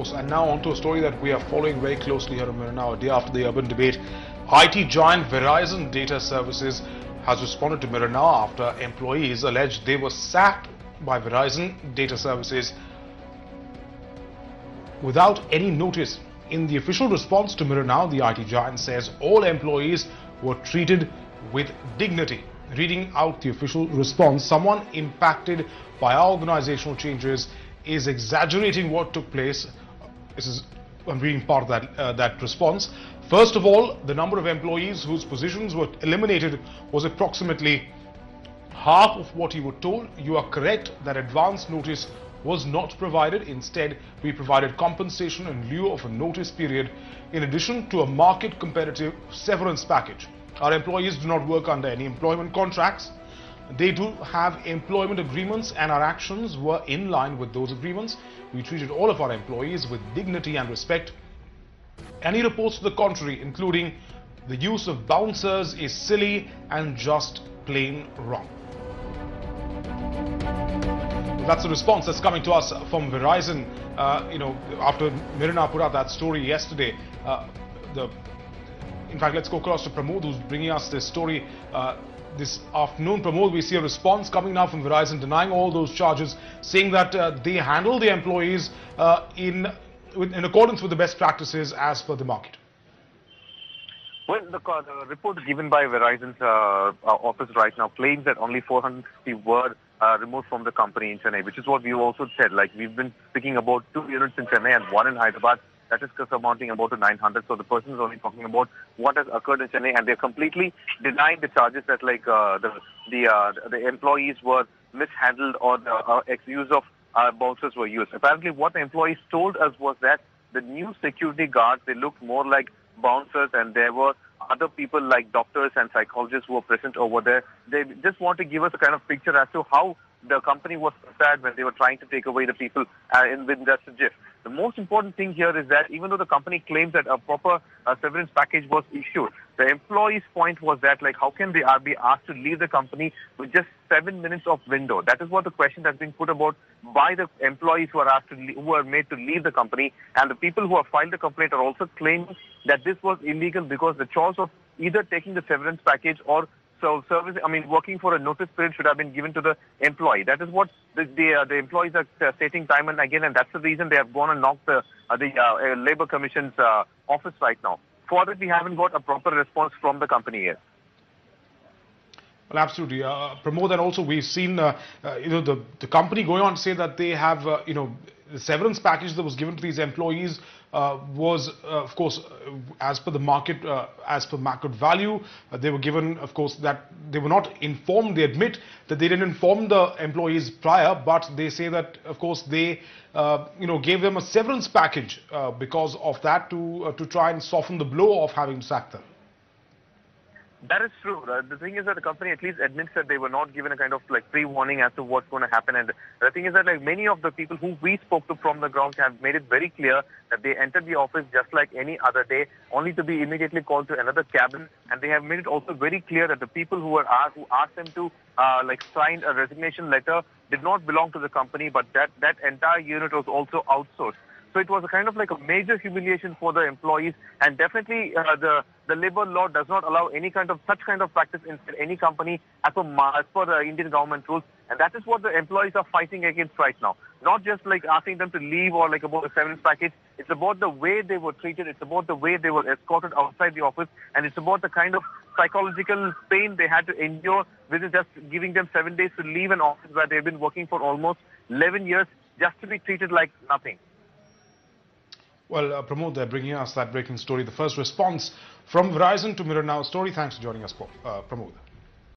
course. And now on to a story that we are following very closely here in Mirror. A day after the urban debate, IT giant Verizon Data Services has responded to Mirror after employees alleged they were sacked by Verizon Data Services without any notice. In the official response to Mirror the IT giant says all employees were treated with dignity. Reading out the official response, someone impacted by our organizational changes is exaggerating what took place. I'm reading part of that response. First of all, the number of employees whose positions were eliminated was approximately half of what you were told. You are correct that advance notice was not provided. Instead, we provided compensation in lieu of a notice period, in addition to a market competitive severance package. Our employees do not work under any employment contracts. They do have employment agreements, and our actions were in line with those agreements. We treated all of our employees with dignity and respect. Any reports to the contrary, including the use of bouncers, is silly and just plain wrong. That's the response that's coming to us from Verizon. After Mirror put out that story yesterday, in fact, let's go across to Pramod, who's bringing us this story this afternoon. Pramod, we see a response coming now from Verizon denying all those charges, saying that they handle the employees in accordance with the best practices as per the market. Well, the report given by Verizon's office right now claims that only 450 were removed from the company in Chennai, which is what we also said. Like, we've been speaking about 2 units in Chennai and 1 in Hyderabad. That is amounting about to 900. So the person is only talking about what has occurred in Chennai, and they're completely denying the charges that the employees were mishandled or the use of bouncers were used. Apparently, what the employees told us was that the new security guards, they looked more like bouncers, and there were other people like doctors and psychologists who were present over there. They just want to give us a kind of picture as to how the company was prepared when they were trying to take away the people in just a jiff. The most important thing here is that even though the company claims that a proper severance package was issued, the employees' point was that, like, how can they be asked to leave the company with just 7 minutes of window? That is what the question that's been put about by the employees who are made to leave the company. And the people who have filed the complaint are also claiming that this was illegal because the choice of either taking the severance package or working for a notice period should have been given to the employee. That is what the employees are stating time and again, and that's the reason they have gone and knocked the Labour Commission's office right now. For that, we haven't got a proper response from the company yet. Well, absolutely, Pramod, and also we've seen the company going on to say that they have the severance package that was given to these employees was of course as per the market, as per market value. They were given, of course, that they were not informed. They admit that they didn't inform the employees prior, but they say that, of course, they gave them a severance package because of that to try and soften the blow of having to sack them. That is true. The thing is that the company at least admits that they were not given a kind of like pre-warning as to what's going to happen. And the thing is that, like, many of the people who we spoke to from the ground have made it very clear that they entered the office just like any other day, only to be immediately called to another cabin. And they have made it also very clear that the people who asked them to sign a resignation letter did not belong to the company, but that entire unit was also outsourced. So it was a kind of like a major humiliation for the employees, and definitely the labor law does not allow such kind of practice in any company as per the Indian government rules, and that is what the employees are fighting against right now. Not just like asking them to leave or like about the severance package. It's about the way they were treated. It's about the way they were escorted outside the office, and it's about the kind of psychological pain they had to endure with just giving them 7 days to leave an office where they've been working for almost 11 years just to be treated like nothing. Well, Pramod, they're bringing us that breaking story, the first response from Verizon to Mirror Now story. Thanks for joining us, Pramod.